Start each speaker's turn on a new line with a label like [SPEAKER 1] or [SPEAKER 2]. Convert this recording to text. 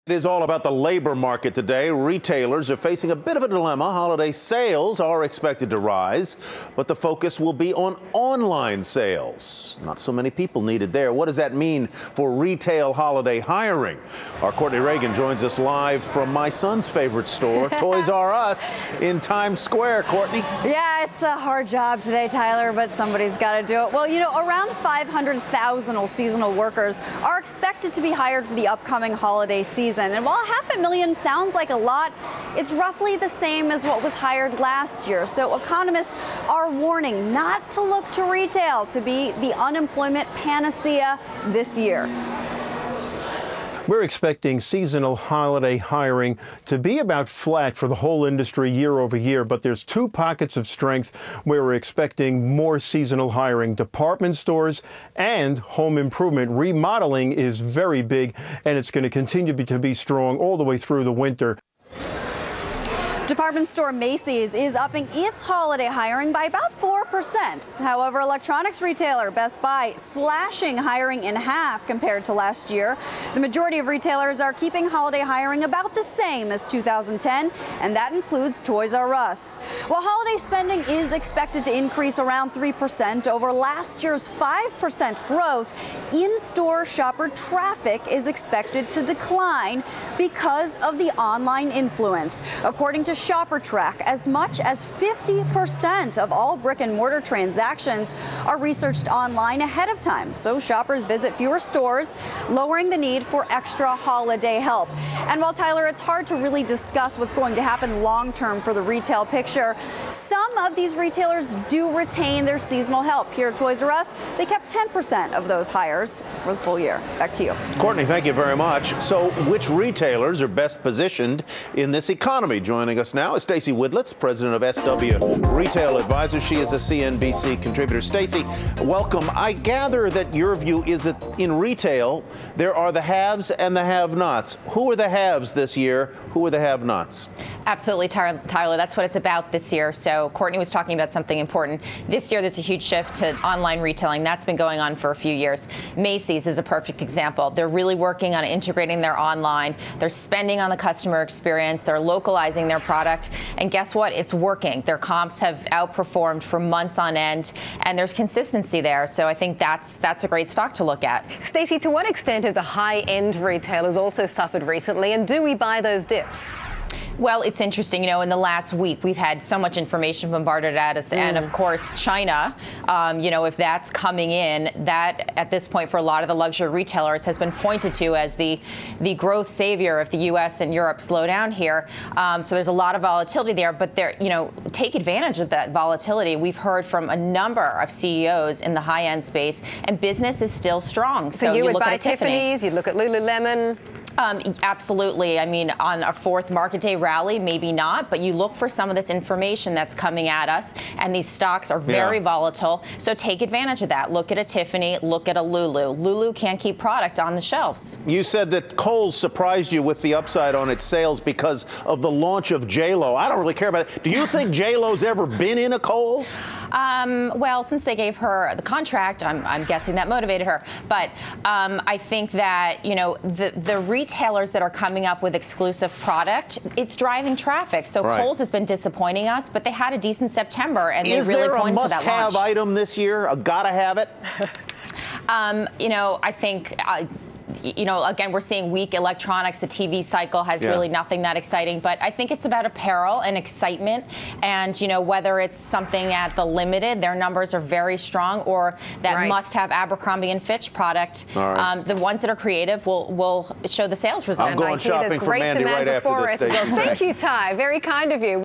[SPEAKER 1] It is all about the labor market today. Retailers are facing a bit of a dilemma. Holiday sales are expected to rise, but the focus will be on online sales. Not so many people needed there. What does that mean for retail holiday hiring? Our Courtney Reagan joins us live from my son's favorite store, Toys R Us, in Times Square. Courtney?
[SPEAKER 2] Yeah, it's a hard job today, Tyler, but somebody's got to do it. Well, around 500,000 seasonal workers are expected to be hired for the upcoming holiday season. And while 500,000 sounds like a lot, it's roughly the same as what was hired last year. So economists are warning not to look to retail to be the unemployment panacea this year.
[SPEAKER 3] We're expecting seasonal holiday hiring to be about flat for the whole industry year over year, but there's two pockets of strength where we're expecting more seasonal hiring: department stores and home improvement. Remodeling is very big, and it's going to continue to be strong all the way through the winter.
[SPEAKER 2] Department store Macy's is upping its holiday hiring by about 4%. However, electronics retailer Best Buy slashing hiring in half compared to last year. The majority of retailers are keeping holiday hiring about the same as 2010, and that includes Toys R Us. While holiday spending is expected to increase around 3% over last year's 5% growth, in-store shopper traffic is expected to decline because of the online influence. According to ShopperTrack, as much as 50% of all brick and mortar transactions are researched online ahead of time. So shoppers visit fewer stores, lowering the need for extra holiday help. And while, Tyler, it's hard to really discuss what's going to happen long term for the retail picture, some of these retailers do retain their seasonal help. Here at Toys R Us, they kept 10% of those hires for the full year. Back to you.
[SPEAKER 1] Courtney, thank you very much. So which retailers are best positioned in this economy? Joining us now is Stacey Widlitz, president of SW Retail Advisors. She is a CNBC contributor. Stacey, welcome. I gather that your view is that in retail, there are the haves and the have-nots. Who are the haves this year? Who are the have-nots?
[SPEAKER 4] Absolutely, Tyler. That's what it's about this year. So Courtney was talking about something important. This year, there's a huge shift to online retailing. That's been going on for a few years. Macy's is a perfect example. They're really working on integrating their online. They're spending on the customer experience. They're localizing their product. And guess what? It's working. Their comps have outperformed for months on end, and there's consistency there. So I think that's a great stock to look at.
[SPEAKER 5] Stacey, to what extent have the high-end retailers also suffered recently, and do we buy those dips?
[SPEAKER 4] Well, it's interesting. In the last week, we've had so much information bombarded at us. And of course, China, if that's coming in, that at this point for a lot of the luxury retailers has been pointed to as the growth savior if the U.S. and Europe slow down here. So there's a lot of volatility there. But take advantage of that volatility. We've heard from a number of CEOs in the high-end space, and business is still strong.
[SPEAKER 5] So you would buy Tiffany's, you'd look at Lululemon.
[SPEAKER 4] Absolutely. I mean, on a fourth market day rally, maybe not, but you look for some of this information that's coming at us, and these stocks are very volatile. So take advantage of that. Look at a Tiffany, look at a Lulu. Lulu can't keep product on the shelves.
[SPEAKER 1] You said that Kohl's surprised you with the upside on its sales because of the launch of J.Lo. I don't really care about it. Do you think J.Lo's ever been in a Kohl's?
[SPEAKER 4] Well, since they gave her the contract, I'm guessing that motivated her. But I think that, the retailers that are coming up with exclusive product, it's driving traffic. So Kohl's has been disappointing us, but they had a decent September, and they really pointed to that launch. Is there a must-have
[SPEAKER 1] item this year? A gotta have it?
[SPEAKER 4] I think... again, we're seeing weak electronics. The TV cycle has really nothing that exciting. But I think it's about apparel and excitement. And, whether it's something at the limited, their numbers are very strong, or that must-have Abercrombie & Fitch product. The ones that are creative will show the sales results.
[SPEAKER 1] I'm going shopping for Mandy right after this station.
[SPEAKER 5] Thank you, Ty. Very kind of you.